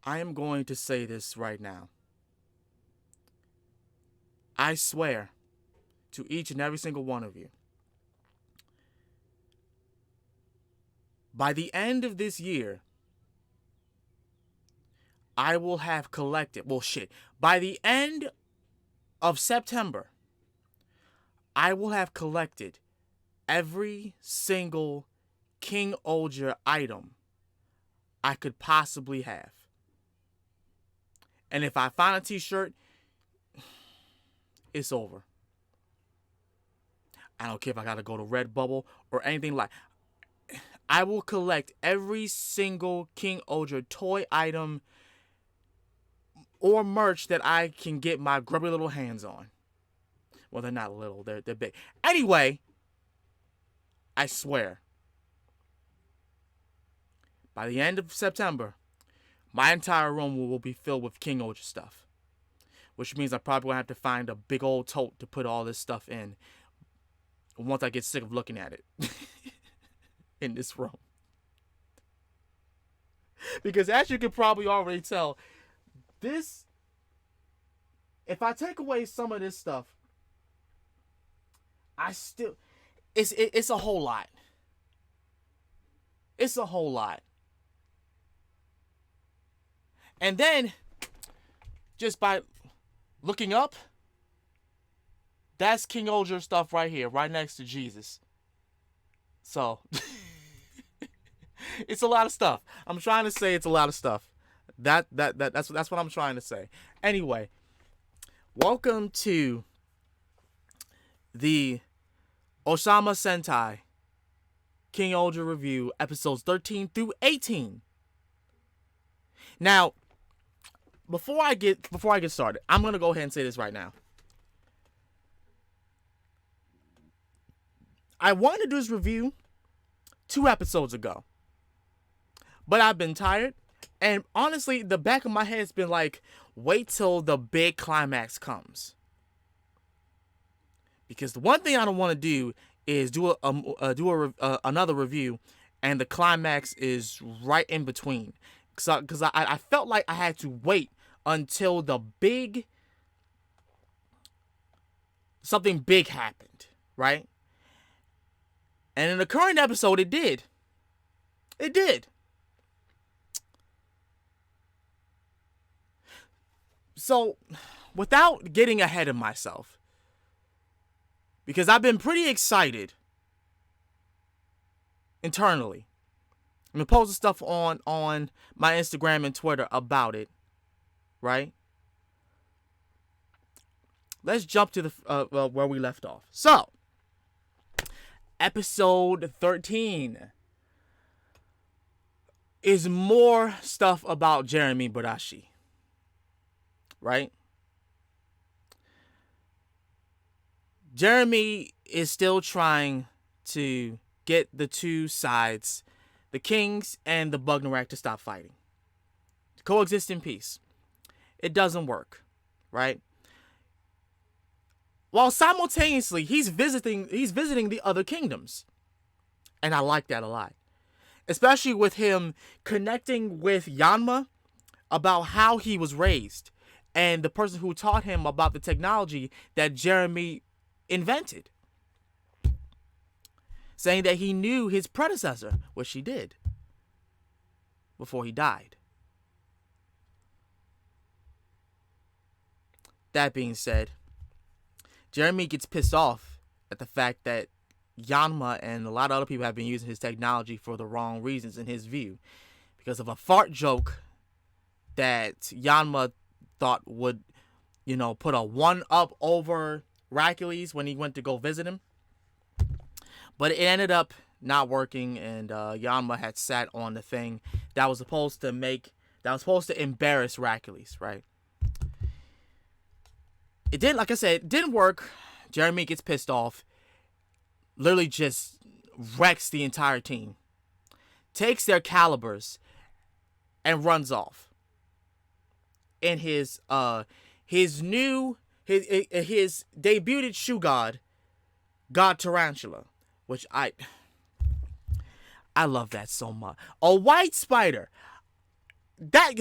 I am going to say this right now. I swear to each and every single one of you, by the end of this year, I will have collected, well, shit, by the end of September, I will have collected every single King-Ohger item I could possibly have. And if I find a t-shirt, it's over. I don't care if I gotta go to Redbubble or anything like. I will collect every single King-Ohger toy item or merch that I can get my grubby little hands on. Well, they're not little, they're big. Anyway, I swear, by the end of September, my entire room will be filled with King-Ohger stuff. Which means I probably will have to find a big old tote to put all this stuff in once I get sick of looking at it in this room. Because as you can probably already tell, this, if I take away some of this stuff, I still, it's a whole lot. It's a whole lot. And then, just by looking up, that's King-Ohger stuff right here, right next to Jesus. So, it's a lot of stuff. I'm trying to say it's a lot of stuff. That's what I'm trying to say. Anyway, welcome to the Ohsama Sentai King-Ohger review, episodes 13 through 18. Now, before I get started, I'm gonna go ahead and say this right now. I wanted to do this review 2 episodes ago, but I've been tired, and honestly, the back of my head's been like, wait till the big climax comes. Because the one thing I don't want to do is do another review, and the climax is right in between. Because I felt like I had to wait until something big happened, right? And in the current episode, it did. It did. So, without getting ahead of myself, because I've been pretty excited internally. I'm gonna post stuff on my Instagram and Twitter about it, right? Let's jump to the where we left off. So, episode 13 is more stuff about Jeremy Borashi, right? Jeremy is still trying to get the two sides, the Kings and the Bugnarak, to stop fighting. To coexist in peace. It doesn't work, right? While simultaneously he's visiting the other kingdoms. And I like that a lot. Especially with him connecting with Yanma about how he was raised and the person who taught him about the technology that Jeremy invented. Saying that he knew his predecessor, which he did, before he died. That being said, Jeremy gets pissed off at the fact that Yanma and a lot of other people have been using his technology for the wrong reasons in his view. Because of a fart joke that Yanma thought would, put a 1-up over Hercules when he went to go visit him. But it ended up not working, and Yanma had sat on the thing that was supposed to embarrass Hercules, right? It didn't, like I said, it didn't work. Jeremy gets pissed off. Literally just wrecks the entire team. Takes their calibers and runs off. In his debuted shoe god Tarantula, which I love that so much. A white spider. that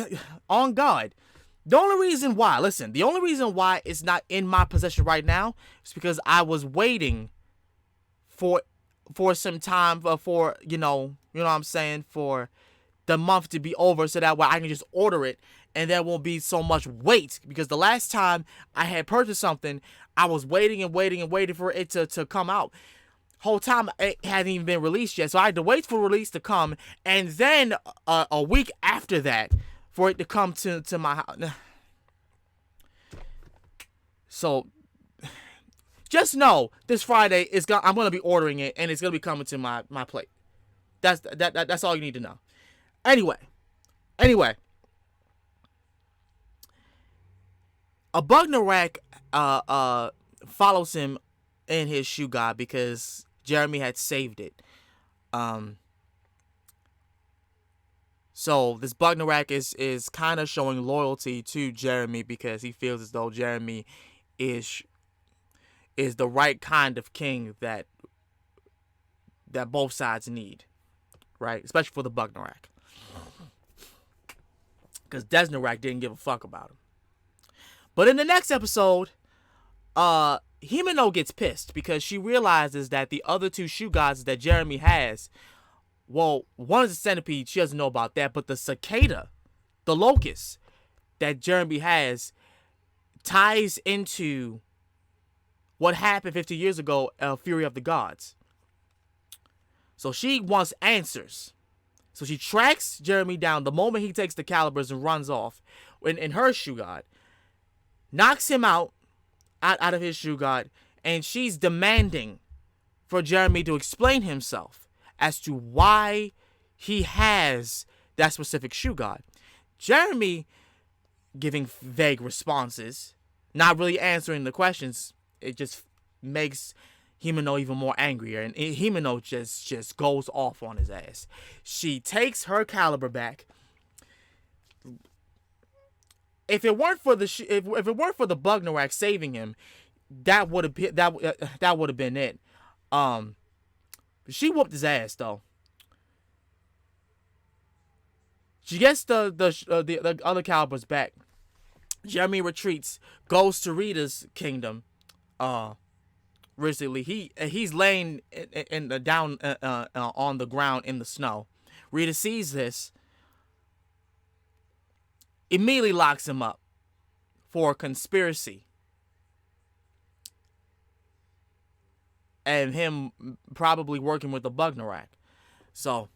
on God. The only reason why, listen, the only reason why it's not in my possession right now is because I was waiting for some time for you know what I'm saying, for the month to be over so that way I can just order it and there won't be so much wait, because the last time I had purchased something, I was waiting and waiting and waiting for it to come out. Whole time it hadn't even been released yet, so I had to wait for release to come, and then a week after that for it to come to my house. So just know this Friday I'm gonna be ordering it, and it's gonna be coming to my plate. That's all you need to know. Anyway, a Bugnarak follows him in his shoe god because Jeremy had saved it. So this Bugnarak is kind of showing loyalty to Jeremy because he feels as though Jeremy is the right kind of king that both sides need, right? Especially for the Bugnarak, because Desnarak didn't give a fuck about him. But in the next episode, Himeno gets pissed because she realizes that the other two shoe gods that Jeremy has, well, one is a centipede, she doesn't know about that, but the cicada, the locust that Jeremy has, ties into what happened 50 years ago, Fury of the Gods. So she wants answers. So she tracks Jeremy down the moment he takes the calibers and runs off in her shoe god, knocks him out of his shoe god, and she's demanding for Jeremy to explain himself as to why he has that specific shoe god. Jeremy giving vague responses, not really answering the questions. It just makes Himeno even more angrier, and Himeno just goes off on his ass. She takes her caliber back. If it weren't for the Bugnarak saving him, that would have been it. She whooped his ass though. She gets the other calibers back. Jeremy retreats, goes to Rita's kingdom. Recently, he's laying down on the ground in the snow. Rita sees this, immediately locks him up for a conspiracy, and him probably working with the Bugnarak. So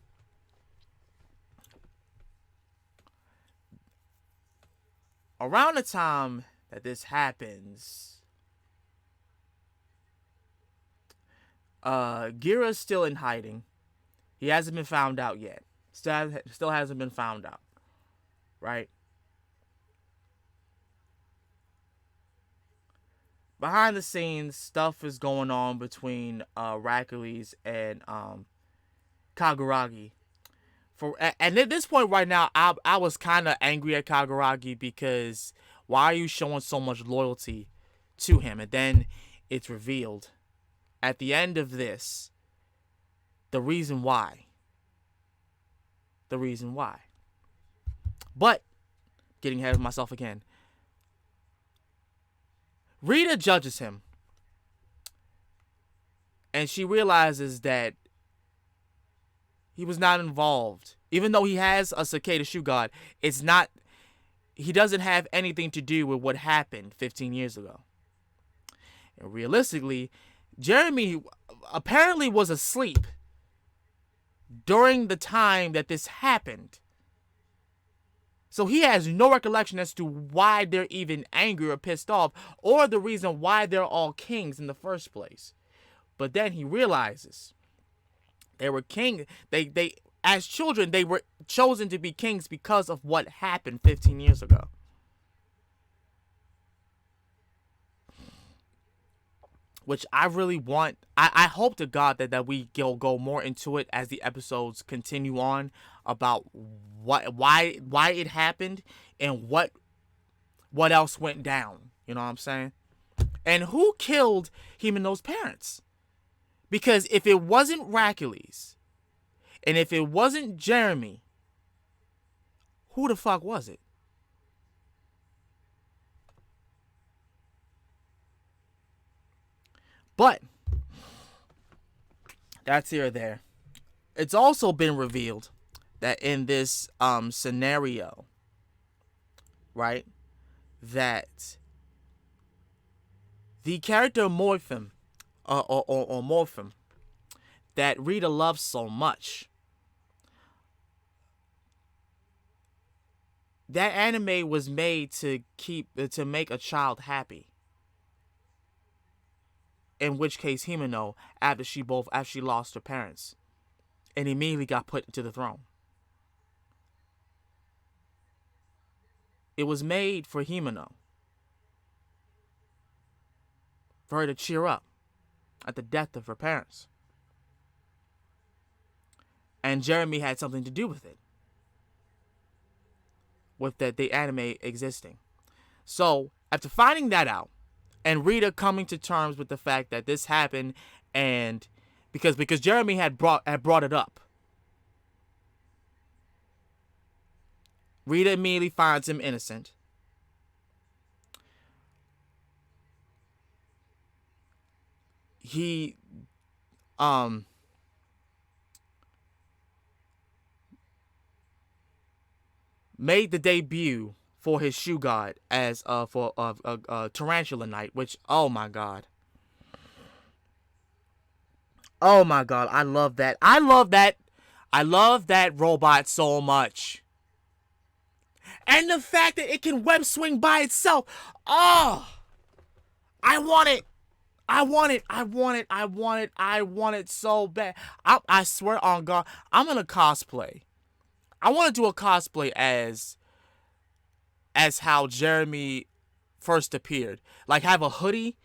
around the time that this happens, Gira's still in hiding. He hasn't been found out yet. Still hasn't been found out, right? Behind the scenes, stuff is going on between Hercules and Kaguragi. And at this point right now, I was kind of angry at Kaguragi because why are you showing so much loyalty to him? And then it's revealed at the end of this the reason why. But getting ahead of myself again. Rita judges him, and she realizes that he was not involved. Even though he has a cicada shoe god, he doesn't have anything to do with what happened 15 years ago. And realistically, Jeremy apparently was asleep during the time that this happened. So he has no recollection as to why they're even angry or pissed off, or the reason why they're all kings in the first place. But then he realizes they were king. They as children, they were chosen to be kings because of what happened 15 years ago. Which I really want. I hope to God that we go more into it as the episodes continue on about why it happened and what else went down. You know what I'm saying? And who killed Himeno's parents? Because if it wasn't Hercules, and if it wasn't Jeremy, Who the fuck was it? But that's here or there. It's also been revealed that in this scenario, right, that the character Morphin, or Morphin, that Rita loves so much, that anime was made to make a child happy. In which case, Himeno, after she lost her parents, and immediately got put to the throne. It was made for Himeno, for her to cheer up at the death of her parents. And Jeremy had something to do with it, with the anime existing. So, after finding that out, and Rita coming to terms with the fact that this happened, and because Jeremy had brought it up, Rita immediately finds him innocent. He made the debut for his shoe guard as for Tarantula Night, which, oh my god, I love that. I love that robot so much, and the fact that it can web swing by itself. Oh, I want it. I want it so bad. I swear on God, I'm gonna cosplay. I want to do a cosplay as how Jeremy first appeared. Like, have a hoodie,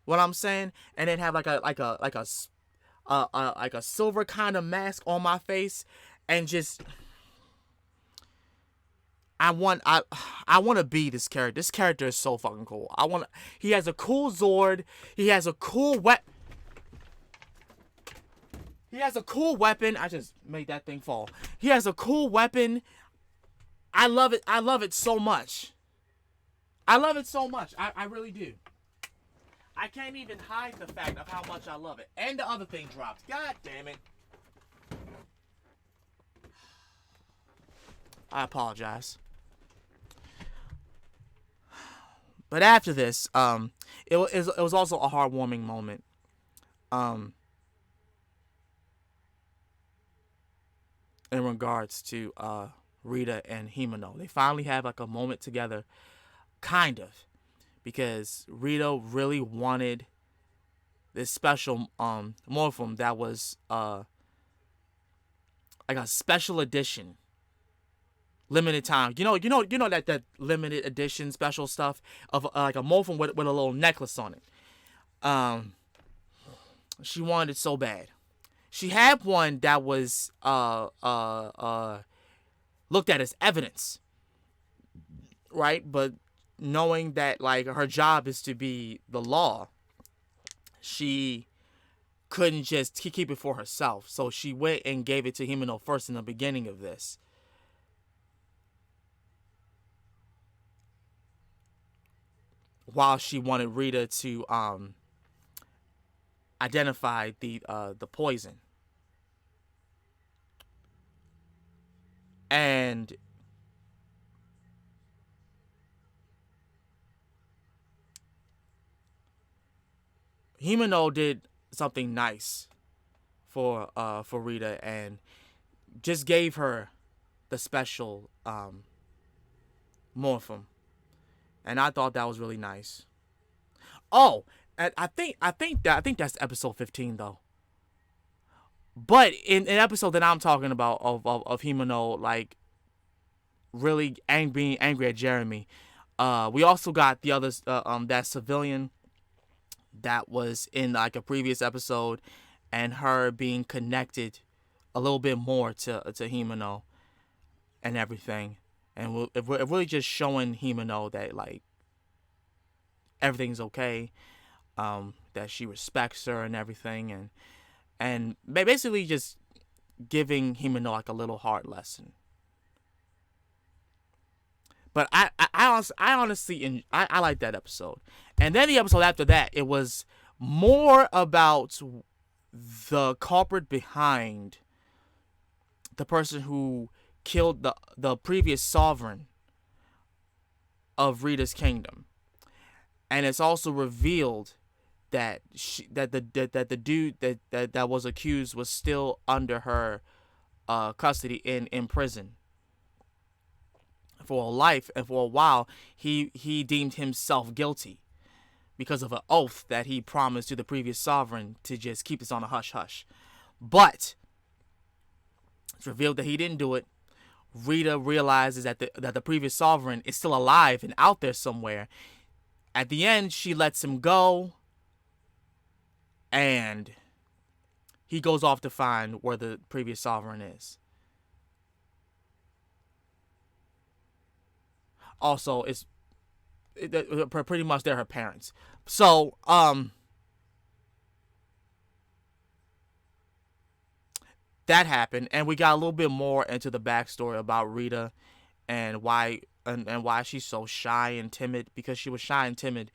what I'm saying, and then have like a silver kind of mask on my face, and just I want to be this character. This character is so fucking cool. He has a cool Zord. He has a cool weapon. I just made that thing fall. He has a cool weapon. I love it. I love it so much. I really do. I can't even hide the fact of how much I love it. And the other thing dropped. God damn it. I apologize. But after this, it was also a heartwarming moment. In regards to Rita and Himeno. They finally have like a moment together, kind of, because Rita really wanted this special morphin that was like a special edition, limited time. You know that limited edition special stuff of like a morphin with a little necklace on it. She wanted it so bad. She had one that was looked at as evidence, right? But knowing that like her job is to be the law, she couldn't just keep it for herself. So she went and gave it to Himeno first in the beginning of this. While she wanted Rita to identify the poison. And Himeno did something nice for Rita and just gave her the special morphin. And I thought that was really nice. Oh, and I think that's episode 15 though. But in an episode that I'm talking about of Himeno like really being angry at Jeremy, we also got the others that civilian that was in like a previous episode, and her being connected a little bit more to Himeno and everything, and we're really just showing Himeno that like everything's okay, that she respects her and everything, and basically just giving Himeno like a little hard lesson. But I honestly, I like that episode. And then the episode after that, it was more about the culprit behind the person who killed the previous sovereign of Rita's kingdom. And it's also revealed that the dude that was accused was still under her custody in prison for a life, and for a while he deemed himself guilty because of an oath that he promised to the previous sovereign to just keep this on a hush hush. But it's revealed that he didn't do it. Rita realizes that the previous sovereign is still alive and out there somewhere. At the end, she lets him go, and he goes off to find where the previous sovereign is. Also, pretty much they're her parents. So, that happened, and we got a little bit more into the backstory about Rita and why she's so shy and timid, because she was shy and timid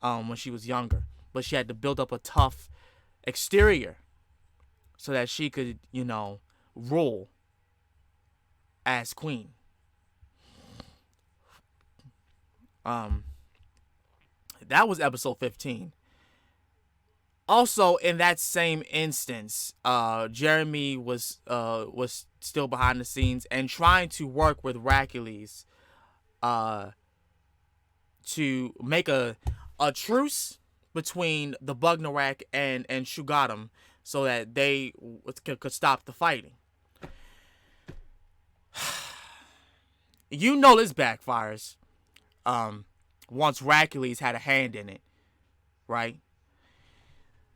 when she was younger, but she had to build up a tough exterior so that she could, rule as queen. Um, that was episode 15. Also, in that same instance, Jeremy was still behind the scenes and trying to work with Hercules to make a truce between the Bugnarak and Shugatum so that they could stop the fighting. This backfires. Once Hercules had a hand in it, right?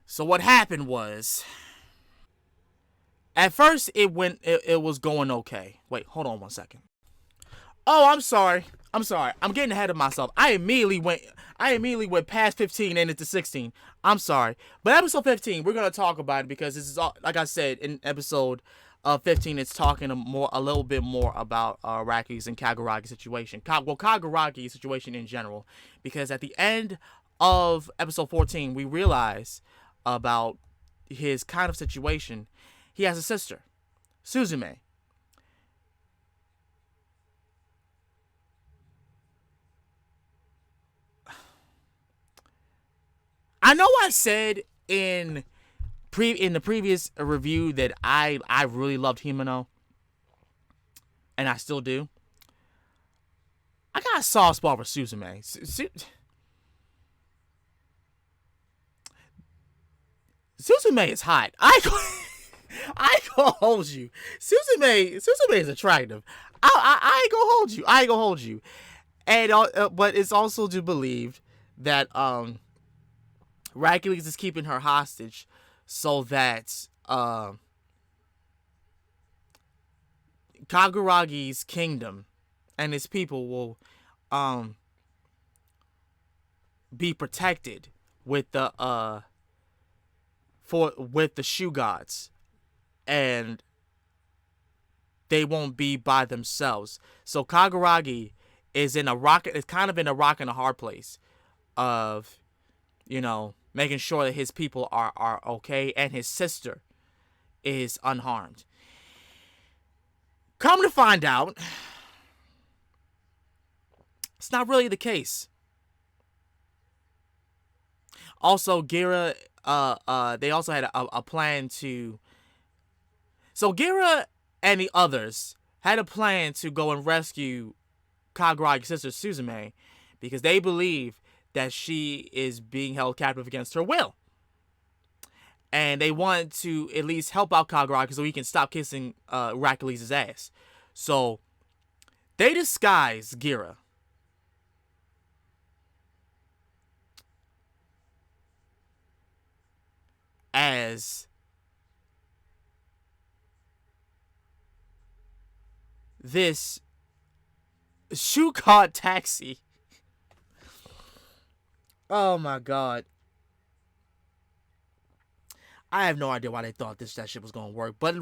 So what happened was, at first it was going okay. Wait, hold on one second. Oh, I'm sorry. I'm getting ahead of myself. I immediately went past 15 and into 16. I'm sorry. But episode 15, we're gonna talk about it because this is all, like I said, in episode 15, it's talking a little bit more about Raki's and Kaguragi's situation. Kaguragi's situation in general, because at the end of episode 14, we realize about his kind of situation. He has a sister, Suzume. I know I said in the previous review that I really loved Himeno, and I still do. I got a soft spot for Suzume. Suzume is hot. I gonna hold you. Suzume is attractive. I ain't gonna hold you. I ain't gonna hold you. And but it's also to believe that Hercules is keeping her hostage so that Kaguragi's kingdom and his people will be protected with the with the shoe gods, and they won't be by themselves. So Kaguragi is kind of in a rock and a hard place of, making sure that his people are okay and his sister is unharmed. Come to find out, it's not really the case. Also, Gira, they also had a plan to. So Gira and the others had a plan to go and rescue Kaguragi's sister Suzume, because they believe that she is being held captive against her will. And they want to at least help out Kaguragi so he can stop kissing Hercules' ass. So they disguise Gira as this shoe card taxi. Oh my god. I have no idea why they thought that shit was gonna work, but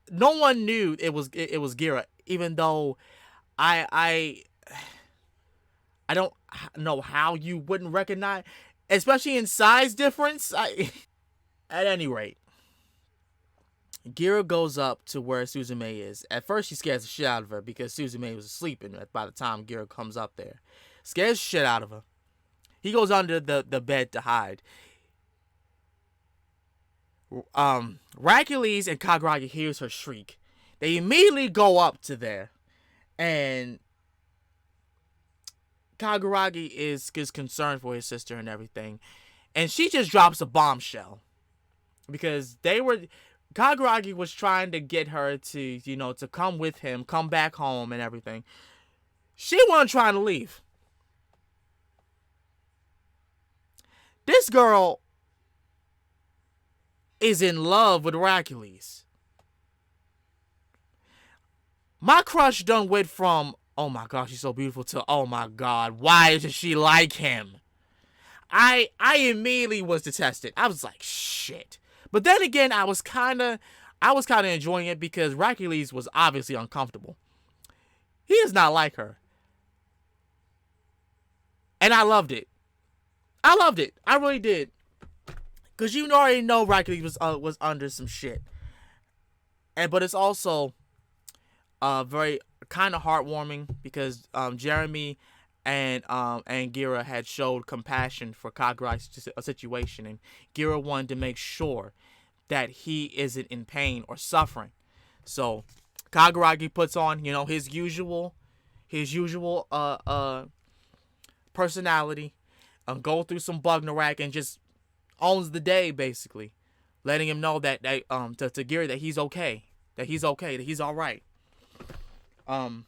no one knew it was Gira, even though I I don't know how you wouldn't recognize, especially in size difference. At any rate, Gira goes up to where Suzume is. At first, she scares the shit out of her because Suzume was asleep, and by the time Gira comes up there, scares the shit out of her. He goes under the bed to hide. Hercules and Kaguragi hears her shriek. They immediately go up to there, and Kaguragi is concerned for his sister and everything, and she just drops a bombshell because Kaguragi was trying to get her to to come with him, come back home and everything. She wasn't trying to leave. This girl is in love with Hercules. My crush done went from, oh my gosh, she's so beautiful, to, oh my god, why does she like him? I immediately was detested. I was like, shit. But then again, I was kind of enjoying it because Hercules was obviously uncomfortable. He is not like her. And I loved it. I loved it. I really did. Because you already know Hercules was under some shit. But it's also very kind of heartwarming because Jeremy and Gira had showed compassion for Kaguragi's situation, and Gira wanted to make sure that he isn't in pain or suffering. So Kaguragi puts on his usual personality, go through some Bugnarak and just owns the day, basically, letting him know that to Gira that he's okay, that he's all right. I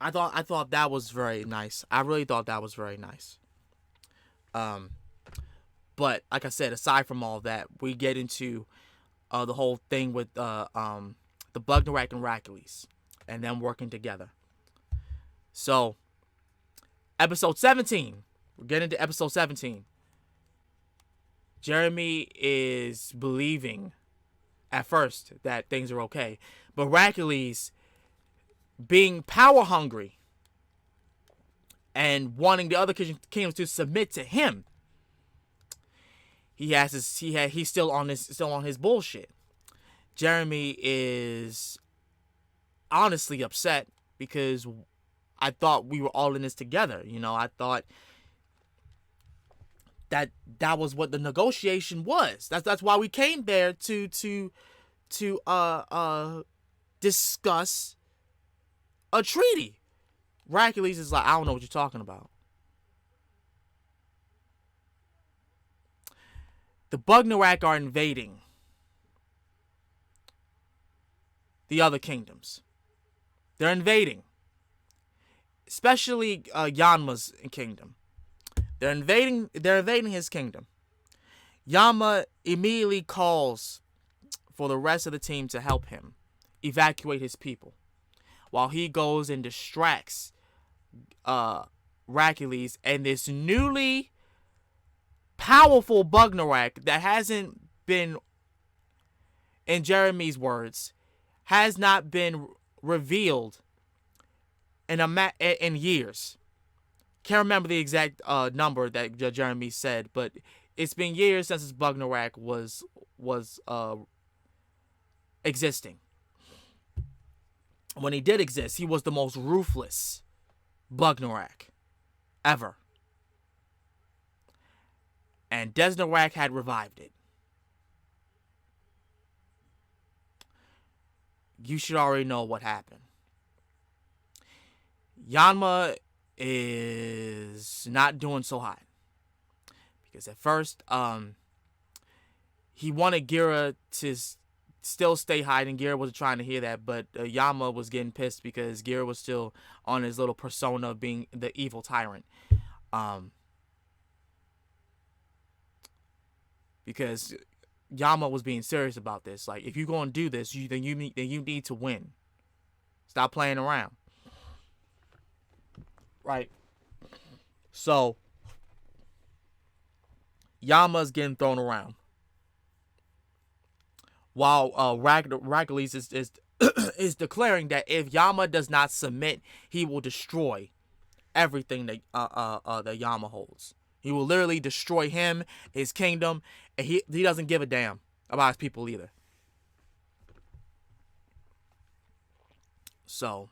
thought that was very nice. I really thought that was very nice. But like I said, aside from all that, we get into the whole thing with the Bugnarak and Hercules and them working together. So, episode 17. We're getting to episode 17. Jeremy is believing at first that things are okay, but Hercules, being power hungry and wanting the other kingdoms to submit to him, he's still on his bullshit. Jeremy is honestly upset because I thought we were all in this together. I thought that was what the negotiation was. That's why we came there to discuss a treaty. Hercules is like, I don't know what you're talking about. The Bugnarak are invading the other kingdoms. They're invading, especially Yanma's kingdom. They're invading his kingdom. Yanma immediately calls for the rest of the team to help him evacuate his people, while he goes and distracts Hercules and this newly powerful Bugnarak that hasn't been, in Jeremy's words, has not been revealed in years. Can't remember the exact number that Jeremy said, but it's been years since this Bugnarak was existing. When he did exist, he was the most ruthless Bugnarak ever. And Desnarak had revived it. You should already know what happened. Yanma is not doing so hot. Because at first, he wanted Gira to still stay hiding. Gira wasn't trying to hear that, but Yanma was getting pissed because Gira was still on his little persona of being the evil tyrant. Because Yanma was being serious about this. Like, if you're going to do this, then you need to win. Stop playing around. Right. So, Yanma's getting thrown around, while Hercules is is declaring that if Yama does not submit, he will destroy everything that Yama holds. He will literally destroy him, his kingdom, and he doesn't give a damn about his people either. So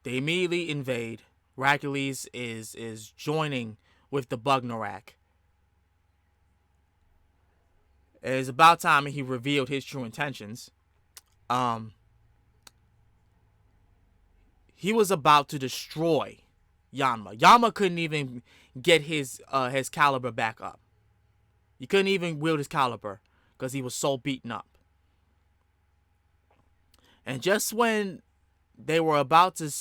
they immediately invade. Hercules is joining with the Bugnarak. It is about time he revealed his true intentions. He was about to destroy Yanma. Yama couldn't even get his caliber back up. He couldn't even wield his caliber because he was so beaten up. And just when they were about to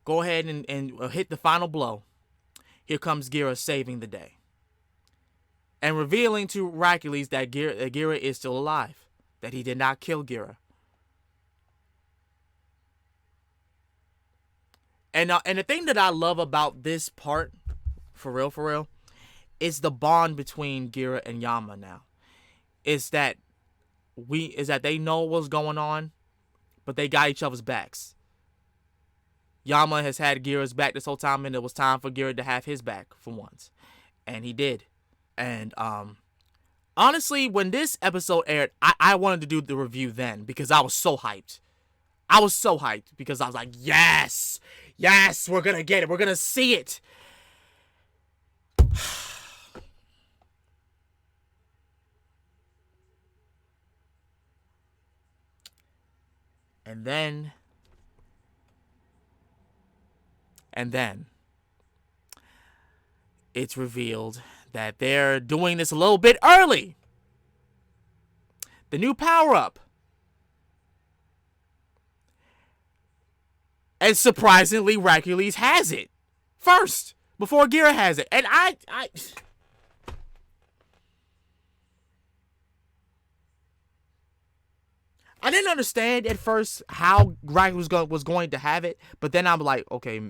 go ahead and hit the final blow, here comes Gira saving the day. And revealing to Hercules that Gira is still alive. That he did not kill Gira. And the thing that I love about this part, for real, is the bond between Gira and Yama now. Is that they know what's going on, but they got each other's backs. Yama has had Gira's back this whole time, and it was time for Gira to have his back for once. And he did. And honestly, when this episode aired, I wanted to do the review then because I was so hyped. Because I was like, yes, we're going to get it. We're going to see it. And then it's revealed that they're doing this a little bit early. The new power-up. And surprisingly, Hercules has it first, before Gira has it. And I didn't understand at first how Hercules was going to have it, but then I'm like, okay,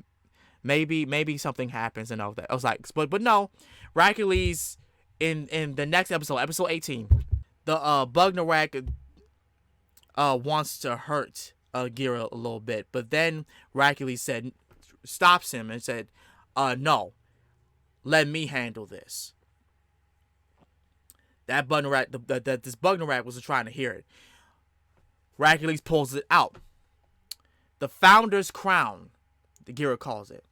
maybe something happens and all that. I was like, but no, Hercules in the next episode 18, the Bugnarak wants to hurt Gira a little bit, but then Hercules stops him and said, no, let me handle this. That Bugnarak, this Bugnarak wasn't trying to hear it. Hercules pulls it out. The Founder's Crown, the Gira calls it.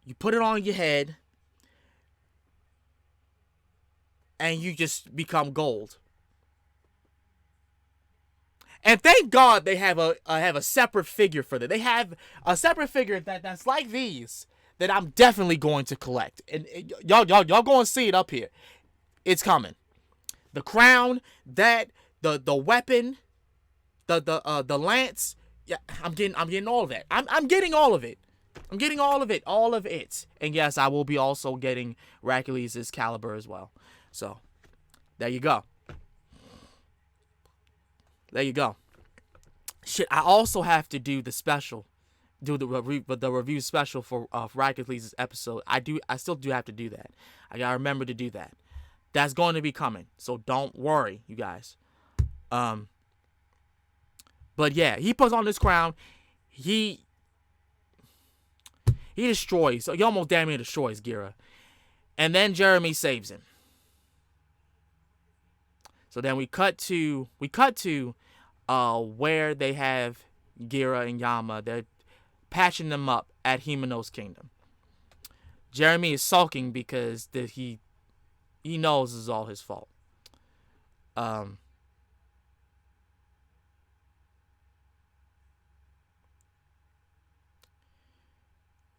You put it on your head, and you just become gold. And thank God they have a separate figure for that. They have a separate figure that's like these that I'm definitely going to collect. And y'all going to see it up here. It's coming. The crown, the weapon, the lance. Yeah, I'm getting all of that. I'm getting all of it. I'm getting all of it. And yes, I will be also getting Hercules' caliber as well. So, there you go. Shit, I also have to do the special, the review special for Hercules' episode. I still do have to do that. I gotta remember to do that. That's going to be coming, so don't worry, you guys. But yeah, he puts on this crown. He destroys. So he almost damn near destroys Gira, and then Jeremy saves him. So then we cut to where they have Gira and Yama. They're patching them up at Himeno's kingdom. Jeremy is sulking because he knows this is all his fault.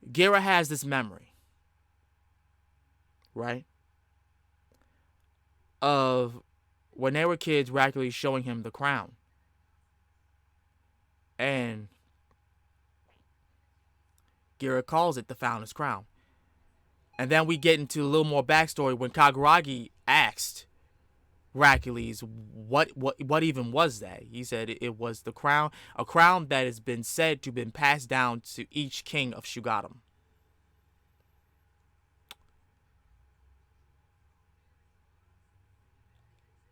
Gira has this memory, right, of when they were kids, Hercules showing him the crown. And Gira calls it the Founder's Crown. And then we get into a little more backstory when Kaguragi asked Hercules what even was that. He said it was the crown, a crown that has been said to have been passed down to each king of Shugadam.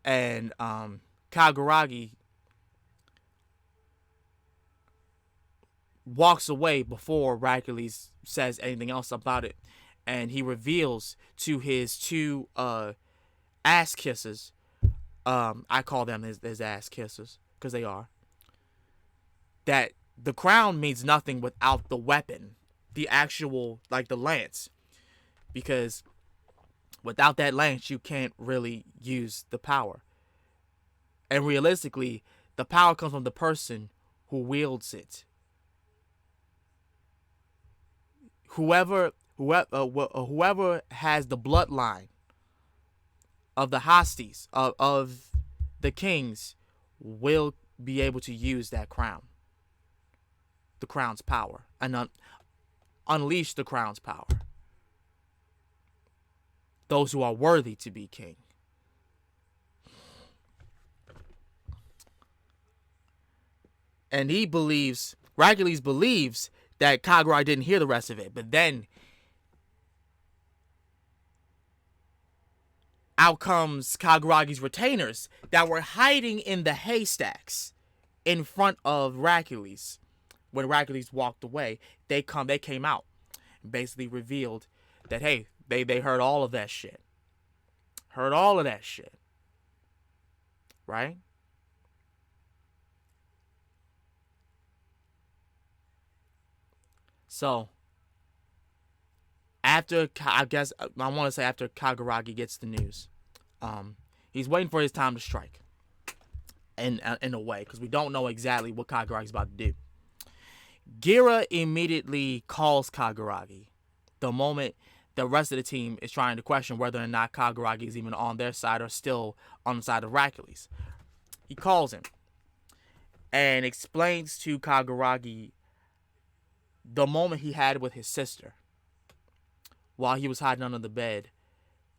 And Kaguragi walks away before Hercules says anything else about it, and he reveals to his two ass kissers. I call them his ass kissers because they are. That the crown means nothing without the weapon, the actual, like, the lance, because without that lance you can't really use the power. And realistically, the power comes from the person who wields it. Whoever has the bloodline of the Hastis, of the kings, will be able to use that crown, the crown's power, and unleash the crown's power. Those who are worthy to be king. And Hercules believes that Kaguragi didn't hear the rest of it, but then out comes Kaguragi's retainers that were hiding in the haystacks in front of Hercules. When Hercules walked away, they came out and basically revealed that, hey, they heard all of that shit. Heard all of that shit. Right? So, after Kaguragi gets the news, he's waiting for his time to strike. In a way, because we don't know exactly what Kaguragi's about to do. Gira immediately calls Kaguragi the moment the rest of the team is trying to question whether or not Kaguragi is even on their side or still on the side of Hercules. He calls him and explains to Kaguragi the moment he had with his sister while he was hiding under the bed,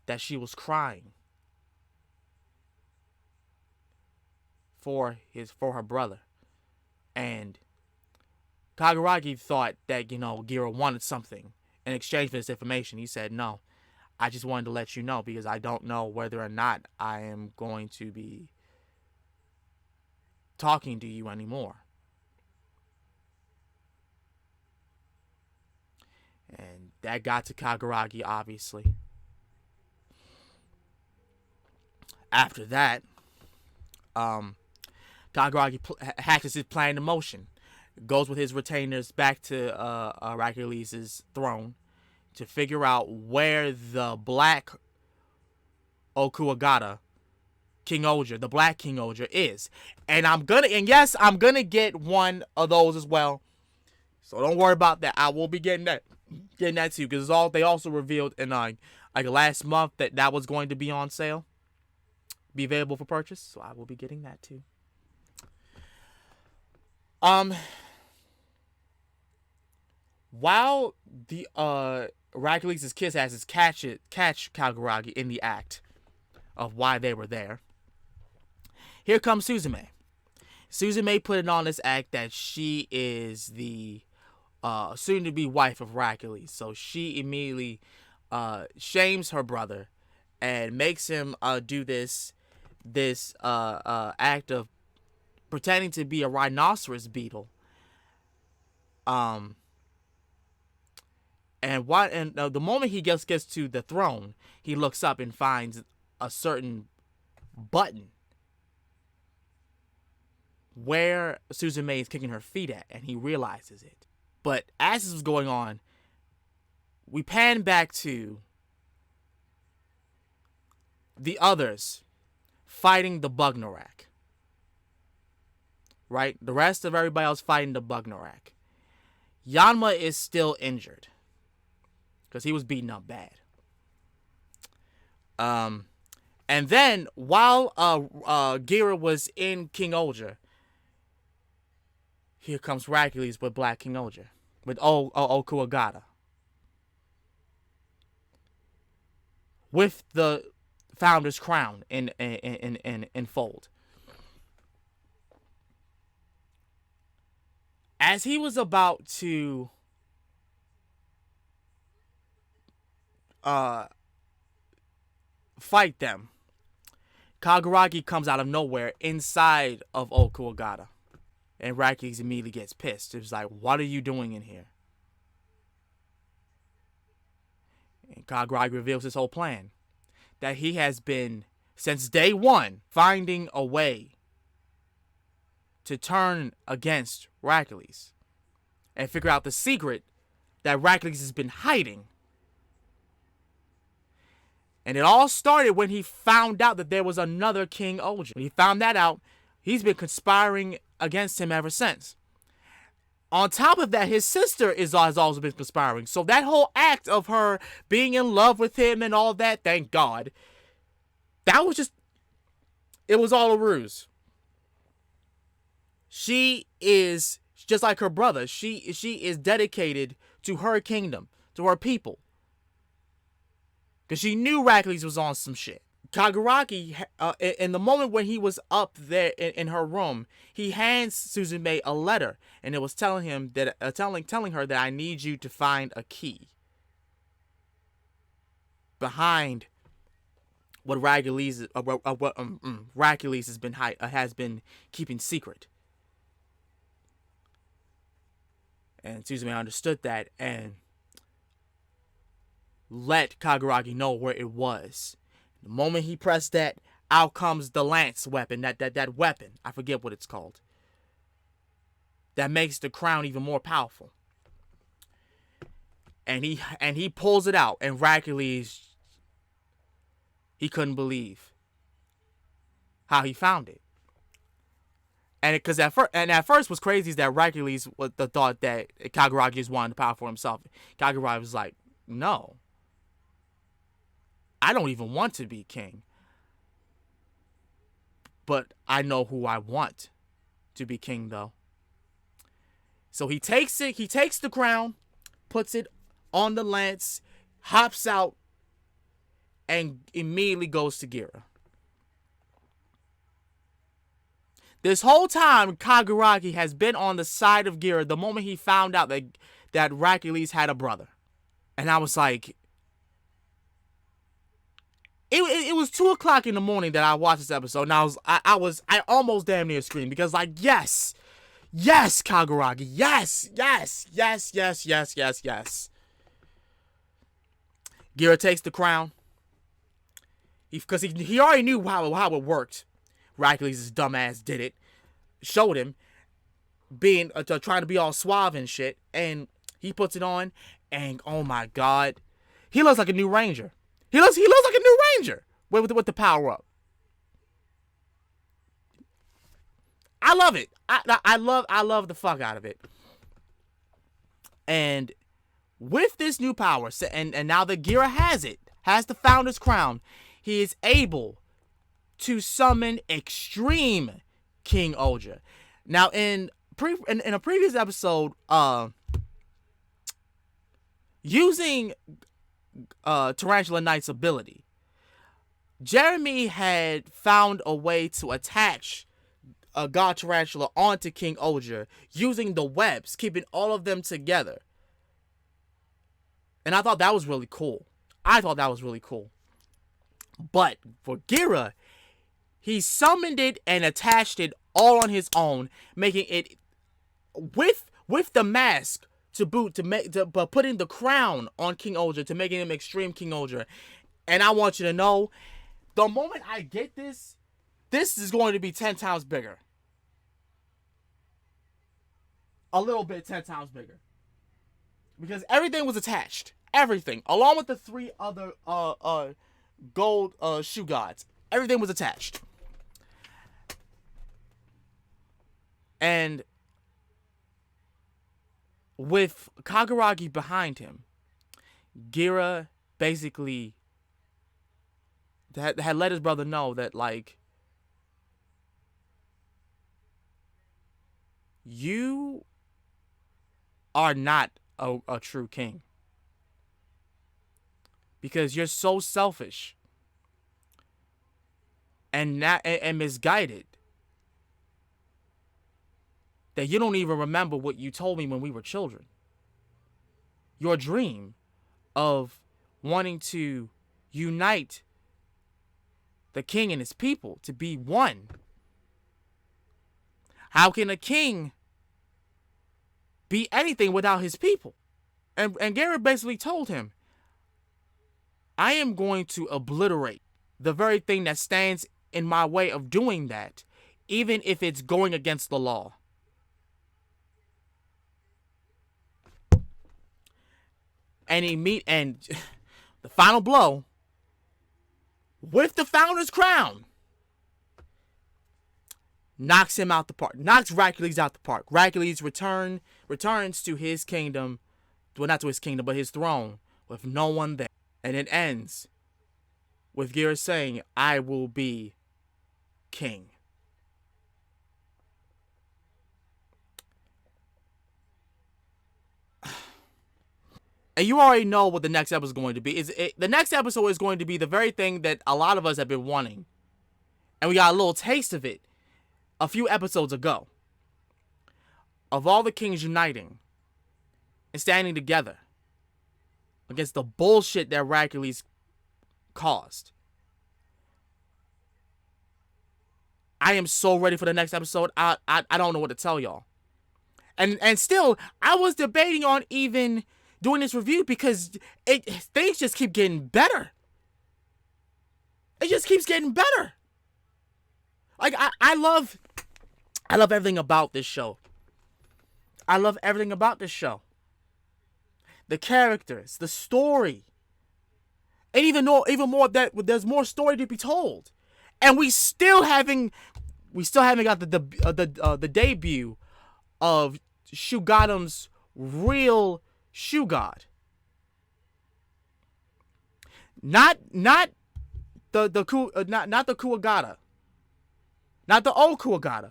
that she was crying for her brother. And Kaguragi thought that, Gira wanted something in exchange for this information. He said, no, I just wanted to let you know because I don't know whether or not I am going to be talking to you anymore. And that got to Kaguragi, obviously. After that, Kaguragi hatches his plan in motion. Goes with his retainers back to Hercules' throne to figure out where the black Okuagata King-Ohger, the black King-Ohger, is. And I'm gonna get one of those as well. So don't worry about that. I will be getting that too, because they also revealed in like last month that was going to be on sale, be available for purchase. So I will be getting that too. While the Hercules' kiss asses catch Kaguragi in the act of why they were there, here comes Suzume. Suzume put it on this act that she is the soon-to-be wife of Hercules. So she immediately shames her brother and makes him do this act of pretending to be a rhinoceros beetle. And the moment he gets to the throne, he looks up and finds a certain button where Suzume is kicking her feet at, and he realizes it. But as this was going on, we pan back to the others fighting the Bugnarak. Right? The rest of everybody else fighting the Bugnarak. Yanma is still injured because he was beaten up bad. And then while Gira was in King-Ohger, here comes Hercules with Black King-Ohger, with Okuagata, with the founder's crown in fold. As he was about to fight them, Kaguragi comes out of nowhere inside of Okuogata. And Hercules immediately gets pissed. It's like, what are you doing in here? And Kaguragi reveals his whole plan. That he has been, since day one, finding a way to turn against Hercules. And figure out the secret that Hercules has been hiding. And it all started when he found out that there was another King-Ohger. When he found that out, he's been conspiring against him ever since. On top of that, his sister has also been conspiring. So that whole act of her being in love with him and all that, thank God, that was just, it was all a ruse. She is, just like her brother, she is dedicated to her kingdom, to her people. Because she knew Hercules was on some shit. Kaguragi, in the moment when he was up there in her room, he hands Suzume a letter, and it was telling him that telling her that I need you to find a key behind what Hercules has been keeping secret. And Suzume understood that and let Kaguragi know where it was. The moment he pressed that, out comes the lance weapon, that weapon. I forget what it's called. That makes the crown even more powerful. And he pulls it out, and Hercules, he couldn't believe how he found it. And because at first what's crazy is that Hercules was the thought that Kaguragi just wanted the power for himself. Kaguragi was like, no. I don't even want to be king. But I know who I want to be king, though. So he takes it. He takes the crown, puts it on the lance, hops out, and immediately goes to Gira. This whole time, Kaguragi has been on the side of Gira the moment he found out that Hercules had a brother. And I was like, It was 2:00 in the morning that I watched this episode, and I almost damn near screamed because, like, yes, Kaguragi, yes. Gira takes the crown because he already knew how it worked. Hercules' dumbass did it, showed him, being trying to be all suave and shit, and he puts it on, and oh my God, he looks like a new ranger. He looks like a new ranger with the power up. I love it. I love the fuck out of it. And with this new power, and now that Gira has the Founder's Crown, he is able to summon Extreme King-Ohger. Now, in a previous episode, using Tarantula Knight's ability, Jeremy had found a way to attach God Tarantula onto King-Ohger using the webs, keeping all of them together. And I thought that was really cool. But for Gira, he summoned it and attached it all on his own, making it with the mask to boot, but putting the crown on King-Ohger to making him Extreme King-Ohger. And I want you to know, the moment I get this is going to be 10 times bigger. A little bit 10 times bigger. Because everything was attached. Everything. Along with the 3 other gold shoe gods. Everything was attached. And with Kaguragi behind him, Gira basically had let his brother know that, like, you are not a true king. Because you're so selfish and misguided that you don't even remember what you told me when we were children. Your dream of wanting to unite the king and his people to be one. How can a king be anything without his people? And Garrett basically told him, I am going to obliterate the very thing that stands in my way of doing that, even if it's going against the law. And the final blow with the founder's crown knocks him out the park. Knocks Hercules out the park. Hercules returns to his kingdom. Well, not to his kingdom, but his throne with no one there. And it ends with Garrett saying, I will be king. And you already know what the next episode is going to be. The next episode is going to be the very thing that a lot of us have been wanting. And we got a little taste of it a few episodes ago. Of all the kings uniting and standing together against the bullshit that Hercules caused. I am so ready for the next episode. I don't know what to tell y'all. And still, I was debating on even doing this review because things just keep getting better. It just keeps getting better. Like I love everything about this show. I love everything about this show. The characters, the story, and even more that there's more story to be told, and we still haven't got the debut of Shugadam's real Shoe God. Not the Kuwagata. Not the old Kuwagata.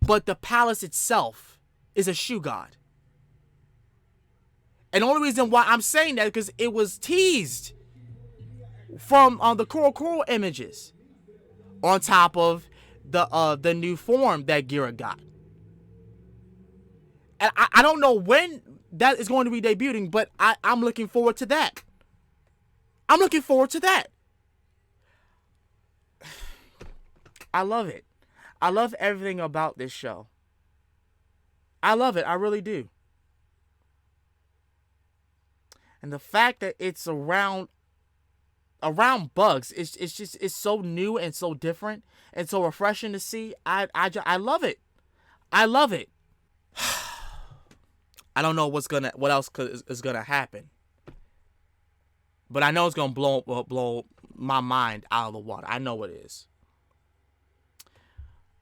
But the palace itself is a shoe god. And the only reason why I'm saying that is because it was teased from the Kuro images on top of the new form that Gira got. And I don't know when that is going to be debuting, but I'm looking forward to that. I'm looking forward to that. I love it. I love everything about this show. I love it. I really do. And the fact that it's around bugs, it's so new and so different and so refreshing to see. I love it. I love it. I don't know what else is gonna happen, but I know it's gonna blow my mind out of the water. I know it is.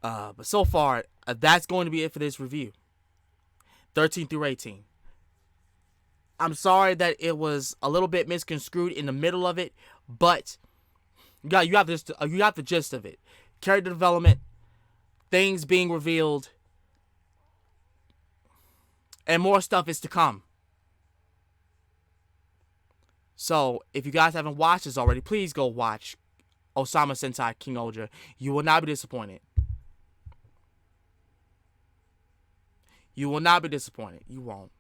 But so far, that's going to be it for this review. 13 through 18. I'm sorry that it was a little bit misconstrued in the middle of it, but you have the gist of it. Character development, things being revealed, and more stuff is to come. So, if you guys haven't watched this already, please go watch Ohsama Sentai King-Ohger. You will not be disappointed. You will not be disappointed. You won't.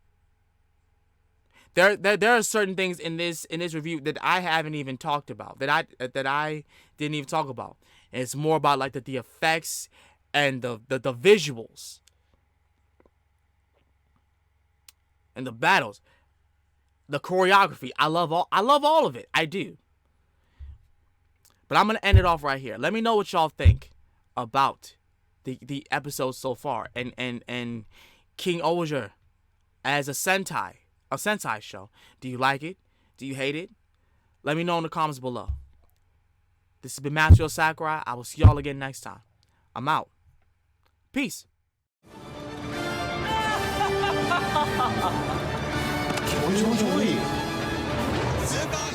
There are certain things in this review that I haven't even talked about, that I didn't even talk about. And it's more about like the effects and the visuals and the battles, the choreography. I love all of it. I do. But I'm gonna end it off right here. Let me know what y'all think about the episode so far and King-Ohger as a Sentai show. Do you like it? Do you hate it? Let me know in the comments below. This has been Ryo Sakurai. I will see y'all again next time. I'm out. Peace. 気持ち悪い。